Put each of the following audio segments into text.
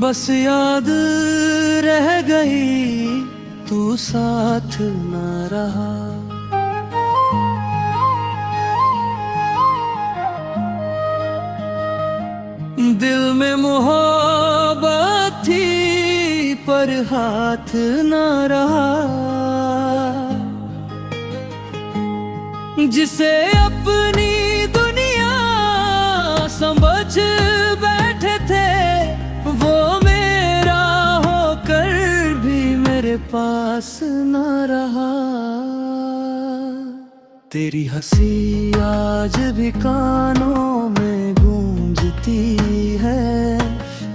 बस याद रह गई, तू साथ न रहा। दिल में मोहब्बत थी पर हाथ न रहा। जिसे अपनी दुनिया समझ बैठे थे, वो मेरा होकर भी मेरे पास न रहा। तेरी हंसी आज भी कानों में गूंजती है,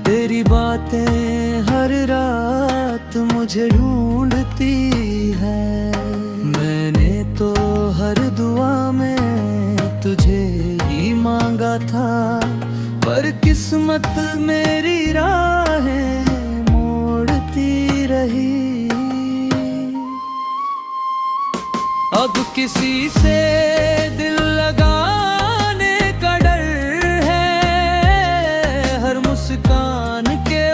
तेरी बातें हर रात मुझे ढूंढती है। मैंने तो हर दुआ में तुझे ही मांगा था, पर किस्मत मेरी राहें मोड़ती रही। अब किसी से दिल लगाने का डर है, हर मुस्कान के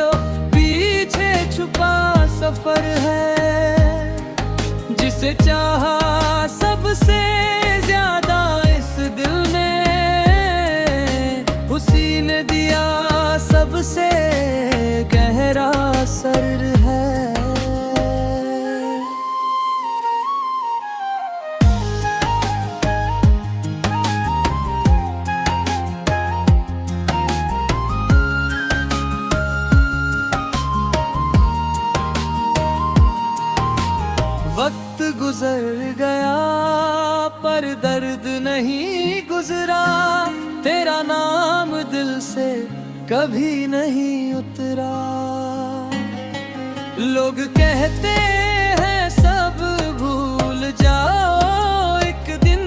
पीछे छुपा सफर है। जिसे चाहा सबसे ज्यादा इस दिल ने, उसी ने दिया सबसे गहरा असर है। वक्त गुजर गया पर दर्द नहीं गुजरा, तेरा नाम दिल से कभी नहीं उतरा। लोग कहते हैं सब भूल जाओ एक दिन,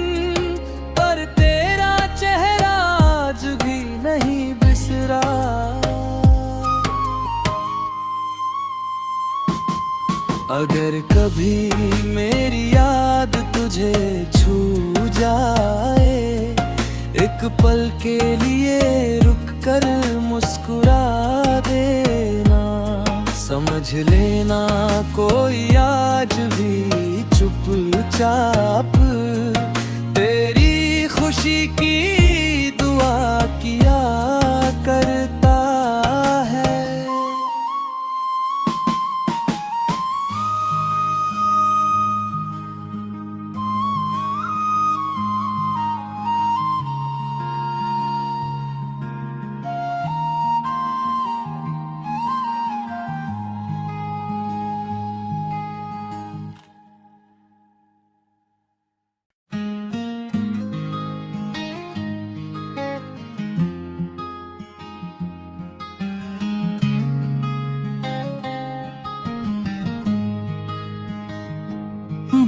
पर तेरा चेहरा आज भी नहीं बिसरा। अगर कभी मेरी याद तुझे छू जाए, एक पल के लिए रुक कर मुस्कुरा देना। समझ लेना कोई आज भी चुपचाप तेरी खुशी की दुआ किया करता है।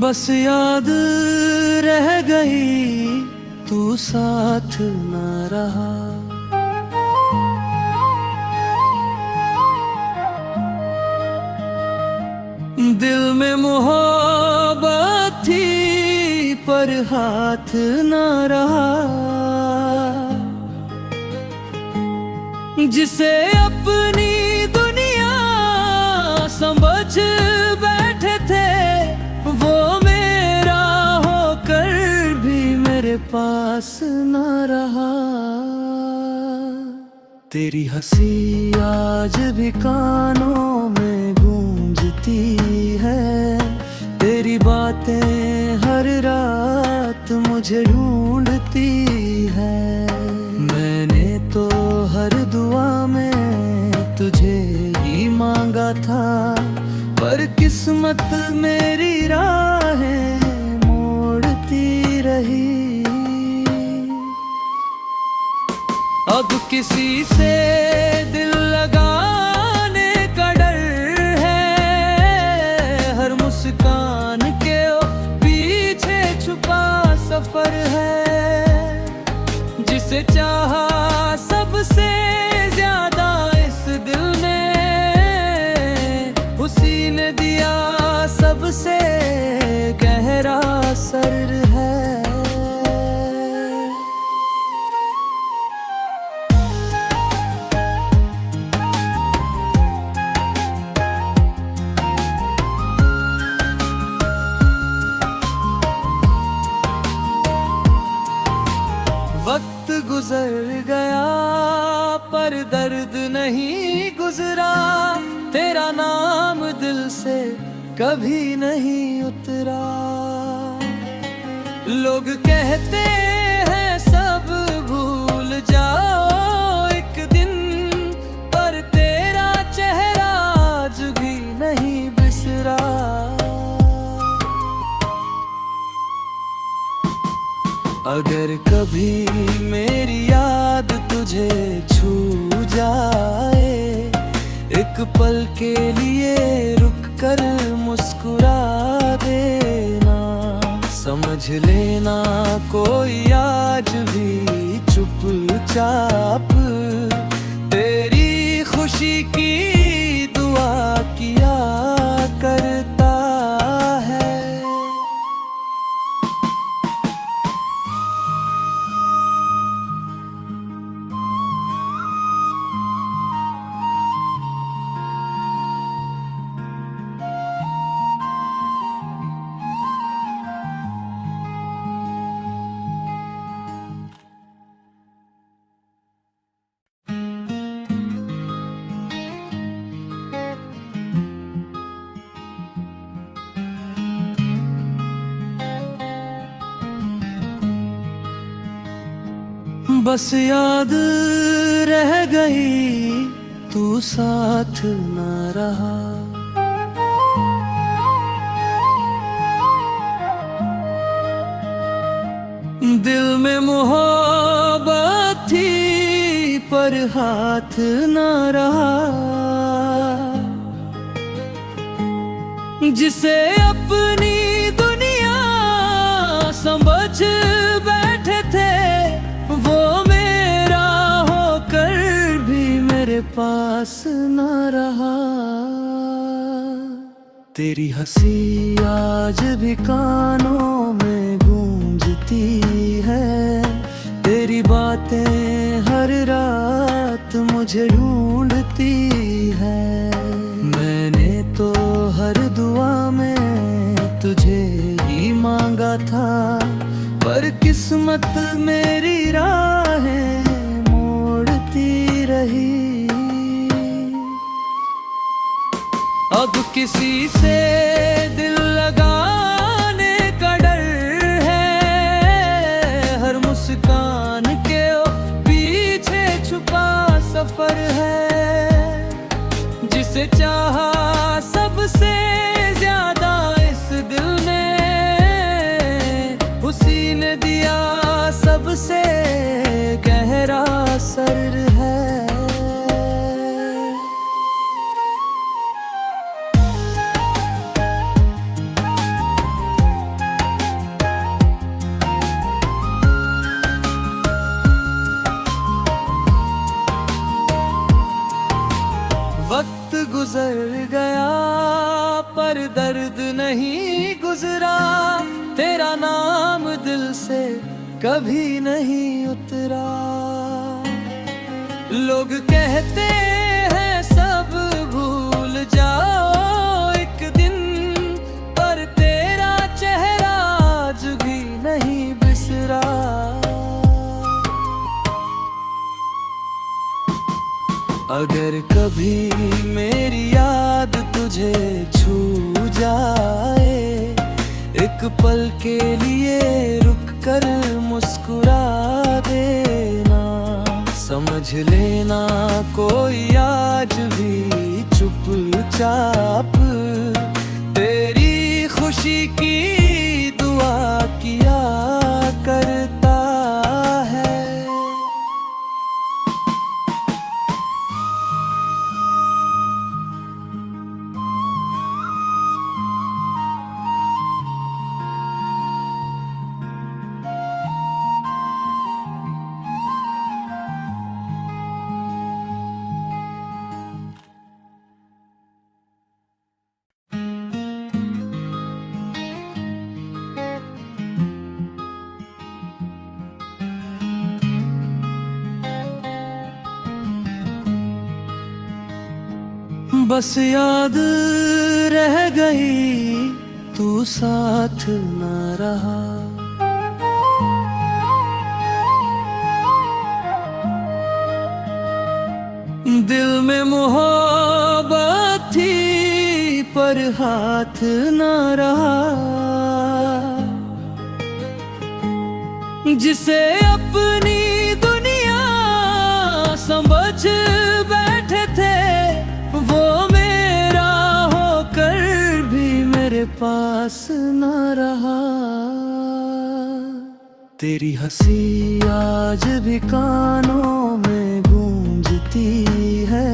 बस याद रह गई, तू साथ न रहा। दिल में मोहब्बत थी पर हाथ न रहा। जिसे अपनी दुनिया समझ बैठे थे, वो मेरा होकर भी मेरे पास न रहा। तेरी हंसी आज भी कानों में गूंजती है, तेरी बातें हर रात मुझे ढूंढती है। मैंने तो हर दुआ में तुझे ही मांगा था, पर किस्मत मेरी राहें मोड़ती रही। अब किसी से दिल लगाने का डर है, हर मुस्कान के पीछे छुपा सफर है। जिसे चाहा सबसे ज्यादा इस दिल ने, उसी ने दिया सबसे गहरा असर है। दर्द नहीं गुजरा, तेरा नाम दिल से कभी नहीं उतरा। लोग कहते हैं सब भूल जाओ एक दिन, पर तेरा चेहरा आज भी नहीं बिसरा। अगर कभी मेरी याद तुझे छू जाए, एक पल के लिए रुक कर मुस्कुरा देना। समझ लेना कोई आज भी चुपचाप तेरी खुशी की दुआ किया करता है। बस याद रह गई तू साथ न रहा, दिल में मोहब्बत थी पर हाथ न रहा। जिसे अपनी दुनिया समझ बैठे थे, वो मेरा होकर भी मेरे पास न रहा। तेरी हंसी आज भी कानों में गूंजती है, तेरी बातें हर रात मुझे ढूंढती है। मैंने तो हर दुआ में तुझे ही मांगा था, पर किस्मत मेरी राहें मोड़ती रही। अब किसी से दिल लगाने का डर है, हर मुस्कान के पीछे छुपा सफर है। जिसे चाहा सबसे ज्यादा इस दिल ने, उसी ने दिया सबसे गहरा असर है। वक्त गुजर गया पर दर्द नहीं गुजरा, तेरा नाम दिल से कभी नहीं उतरा। लोग कहते हैं सब भूल जाओ एक दिन, पर तेरा चेहरा आज भी नहीं बिसरा। अगर कभी मेरी याद तुझे छू जाए, एक पल के लिए रुक कर मुस्कुरा देना। समझ लेना कोई आज भी चुपचाप तेरी खुशी की दुआ किया करता है। बस याद रह गई तू साथ न रहा, दिल में मोहब्बत थी पर हाथ ना रहा, जिसे अपनी दुनिया समझ बैठे थे वो मेरा होकर भी मेरे पास ना रहा। तेरी हंसी आज भी कानों में गूंजती है,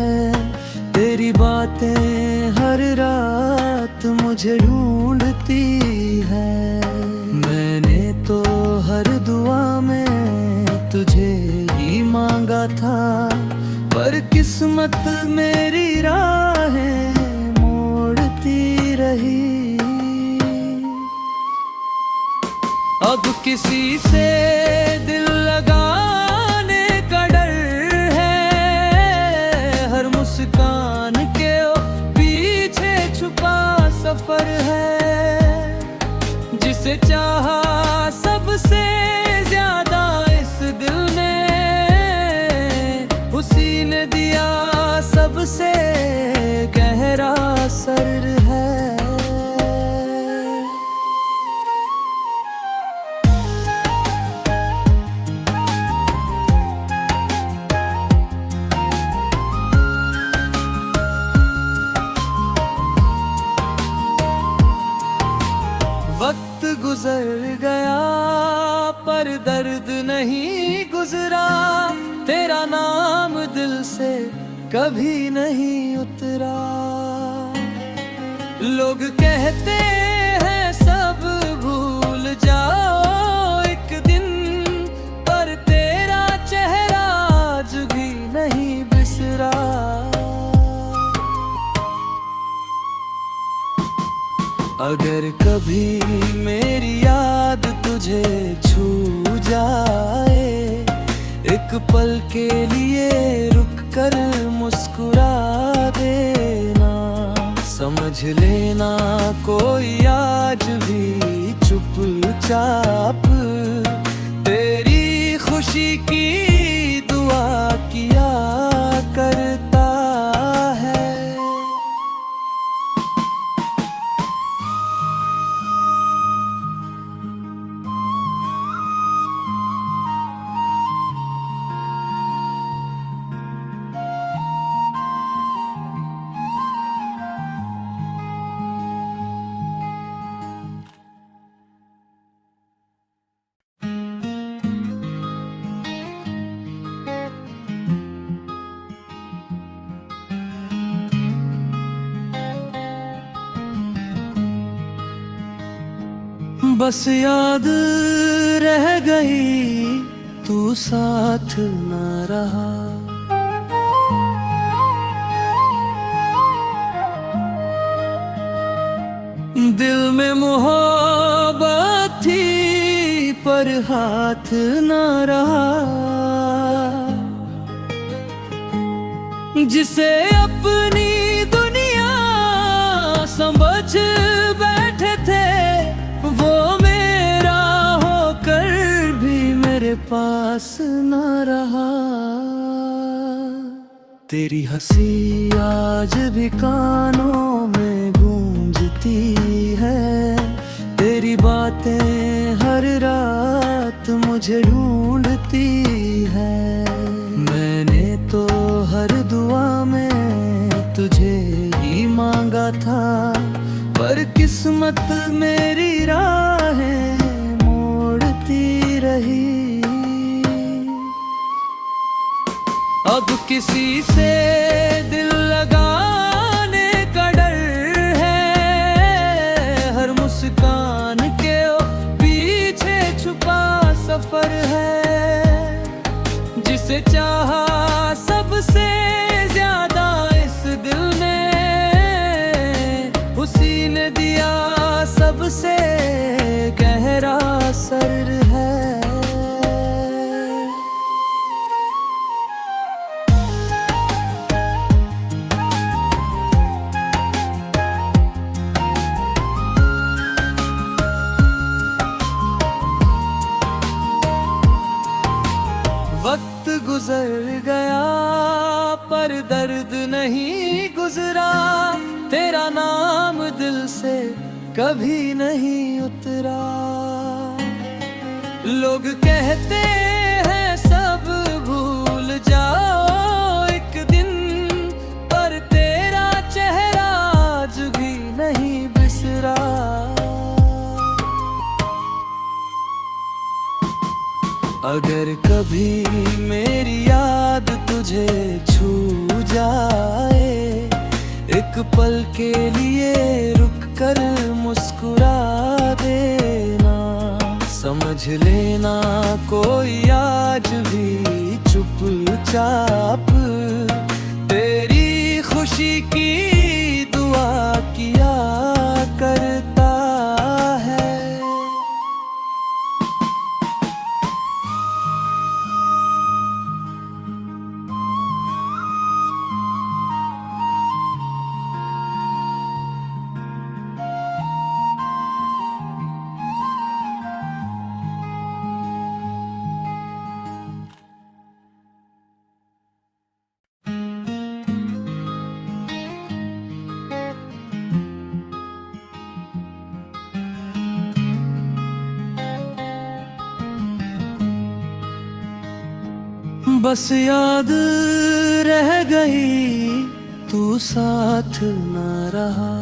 तेरी बातें हर रात मुझे ढूंढती है। मैंने तो हर दुआ में तुझे ही मांगा था, पर किस्मत मेरी राहें मोड़ती रही। अब किसी से दिल लगाने का डर है, हर मुस्कान के पीछे छुपा सफर है। जिसे चाहा सबसे ज्यादा इस दिल ने, उसी ने दिया सबसे गहरा असर है। वक्त गुजर गया पर दर्द नहीं गुजरा, तेरा नाम दिल से कभी नहीं उतरा। लोग कहते हैं सब भूल जाओ एक दिन, पर तेरा चेहरा आज भी नहीं बिसरा। अगर कभी मेरी याद तुझे छू जाए, एक पल के लिए रुक कर मुस्कुरा देना। समझ लेना कोई आज भी चुपचाप तेरी खुशी की दुआ किया करता है। बस याद रह गई तू साथ न रहा, दिल में मोहब्बत थी पर हाथ न रहा। जिसे अपनी दुनिया समझ बैठे थे वो मेरा होकर भी मेरे पास न रहा। तेरी हंसी आज भी कानों में गूंजती है, तेरी बातें हर रात मुझे ढूंढती है। मैंने तो हर दुआ में तुझे ही मांगा था, पर किस्मत मेरी राहें मोड़ती रही। अब किसी से दिल लगाने का डर है, हर मुस्कान के पीछे छुपा सफर है। जिसे चाहा सबसे ज्यादा इस दिल ने, उसी ने दिया सबसे गहरा असर है। वक्त गुजर गया पर दर्द नहीं गुजरा, तेरा नाम दिल से कभी नहीं उतरा। लोग कहते हैं सब भूल जाओ एक दिन, पर तेरा चेहरा आज भी नहीं बिसरा। अगर कभी मेरी याद तुझे छू जाए, एक पल के लिए रुक कर मुस्कुरा देना। समझ लेना कोई आज भी चुपचाप तेरी खुशी की दुआ किया करता है। बस याद रह गई तू साथ न रहा,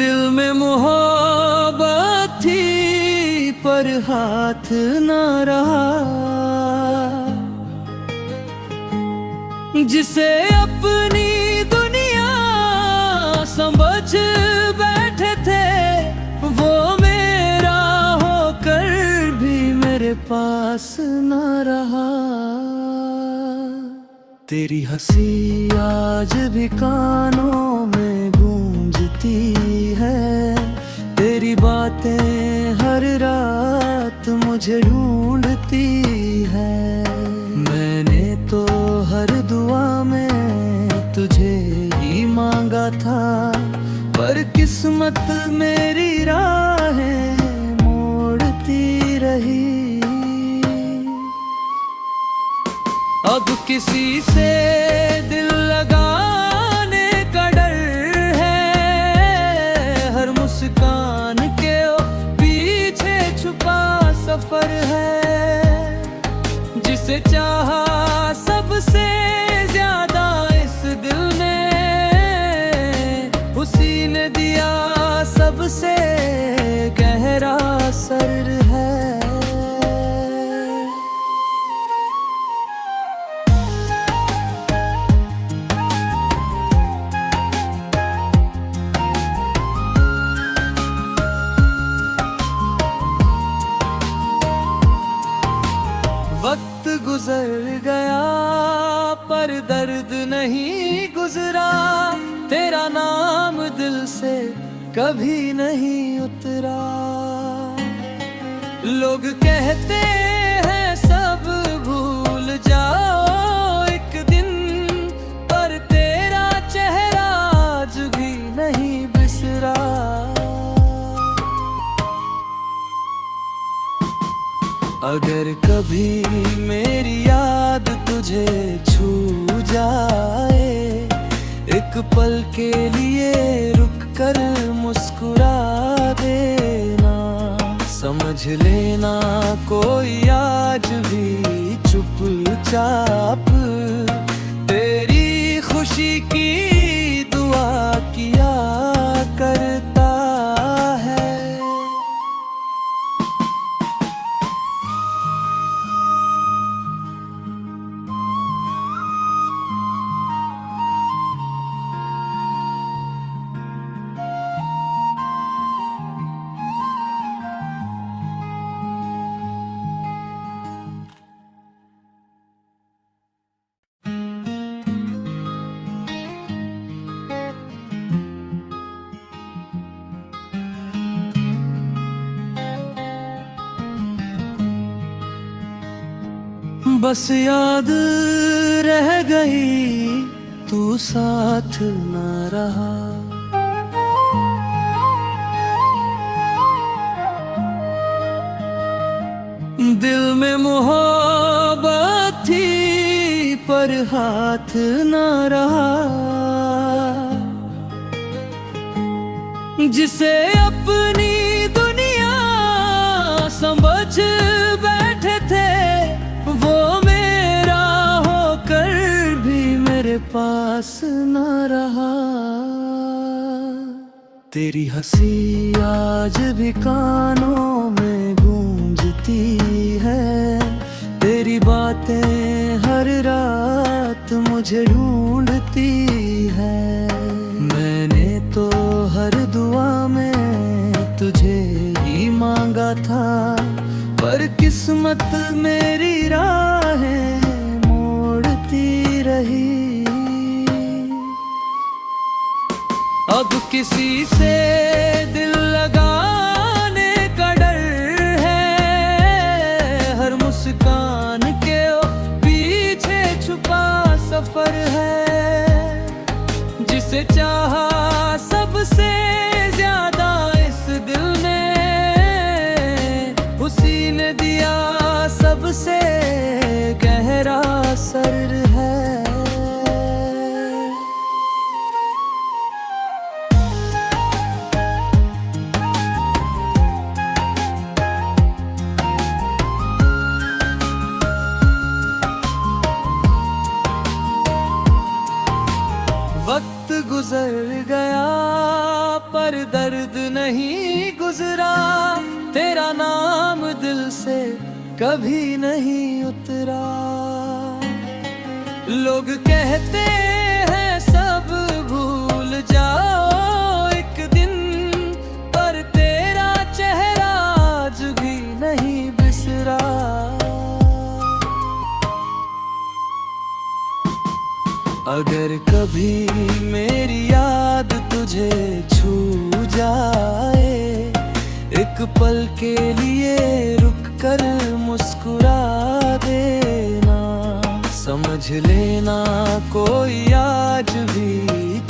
दिल में मोहब्बत थी पर हाथ न रहा। जिसे अपनी दुनिया समझ बैठे थे, वो मेरा होकर भी मेरे पास न रहा। तेरी हंसी आज भी कानों में गूंजती है, तेरी बातें हर रात मुझे ढूंढती है। मैंने तो हर दुआ में तुझे ही मांगा था, पर किस्मत मेरी राहें मोड़ती रही। अब किसी से दिल लगाने का डर है, हर मुस्कान के पीछे छुपा सफर है। जिसे चाहा सबसे ज्यादा इस दिल ने, उसी ने दिया सबसे गहरा असर है। वक्त गुजर गया पर दर्द नहीं गुजरा, तेरा नाम दिल से कभी नहीं उतरा। लोग कहते हैं सब भूल जाओ एक दिन, पर तेरा चेहरा आज भी नहीं बिसरा। अगर कभी मेरी याद तुझे छू जाए, एक पल के लिए रुक कर मुस्कुरा देना। समझ लेना कोई आज भी चुपचाप तेरी खुशी की दुआ किया करता है। बस याद रह गई तू साथ न रहा, दिल में मोहब्बत थी पर हाथ ना रहा, जिसे अपनी दुनिया समझ बैठे थे वो मेरा होकर भी मेरे पास ना रहा। तेरी हंसी आज भी कानों में गूंजती है, तेरी बातें हर रात मुझे ढूंढती है। मैंने तो हर दुआ में तुझे ही मांगा था, पर किस्मत मेरी राहें मोड़ती रही। अब किसी से दिल लगाने का डर है, हर मुस्कान के पीछे छुपा सफर है। जिसे चाहा सबसे ज्यादा इस दिल ने, उसी ने दिया सबसे गहरा असर है। वक्त गुजर गया पर दर्द नहीं गुजरा, तेरा नाम दिल से कभी नहीं उतरा। लोग कहते हैं सब भूल जाओ एक दिन, पर तेरा चेहरा आज भी नहीं बिसरा। अगर कभी मेरी याद तुझे छू जाए, एक पल के लिए रुक कर मुस्कुरा देना। समझ लेना कोई आज भी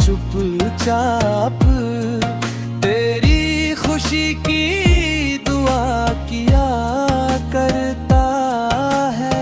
चुपचाप तेरी खुशी की दुआ किया करता है।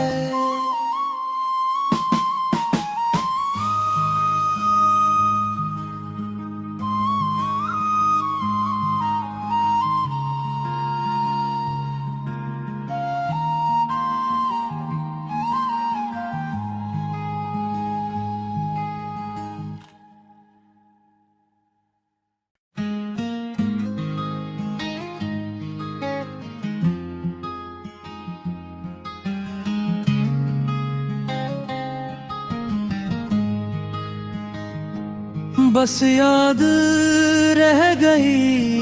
बस याद रह गई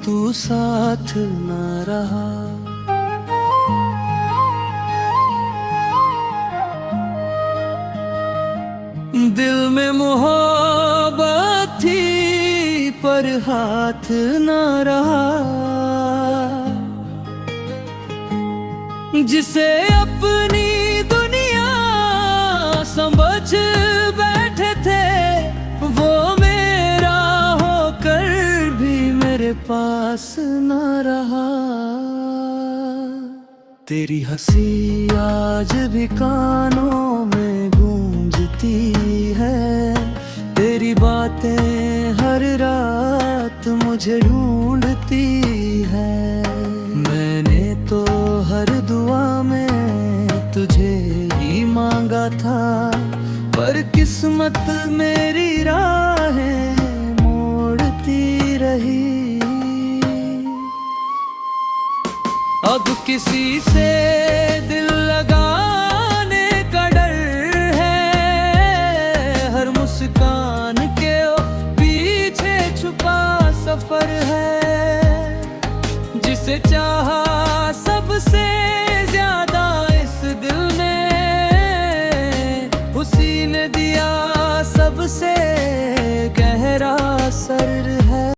तू साथ न रहा। दिल में मोहब्बत थी पर हाथ न रहा, जिसे अपनी दुनिया समझ बैठे थे वो मेरा होकर भी मेरे पास न रहा। तेरी हंसी आज भी कानों में गूंजती है, तेरी बातें हर रात मुझे ढूंढती है। मैंने तो हर दुआ में तुझे ही मांगा था, पर किस्मत मेरी राहें मोड़ती रही। अब किसी से दिल लगाने का डर है, हर मुस्कान के पीछे छुपा सफर है। जिसे चाहा सबसे ज्यादा इस दिल ने, उसी ने दिया सबसे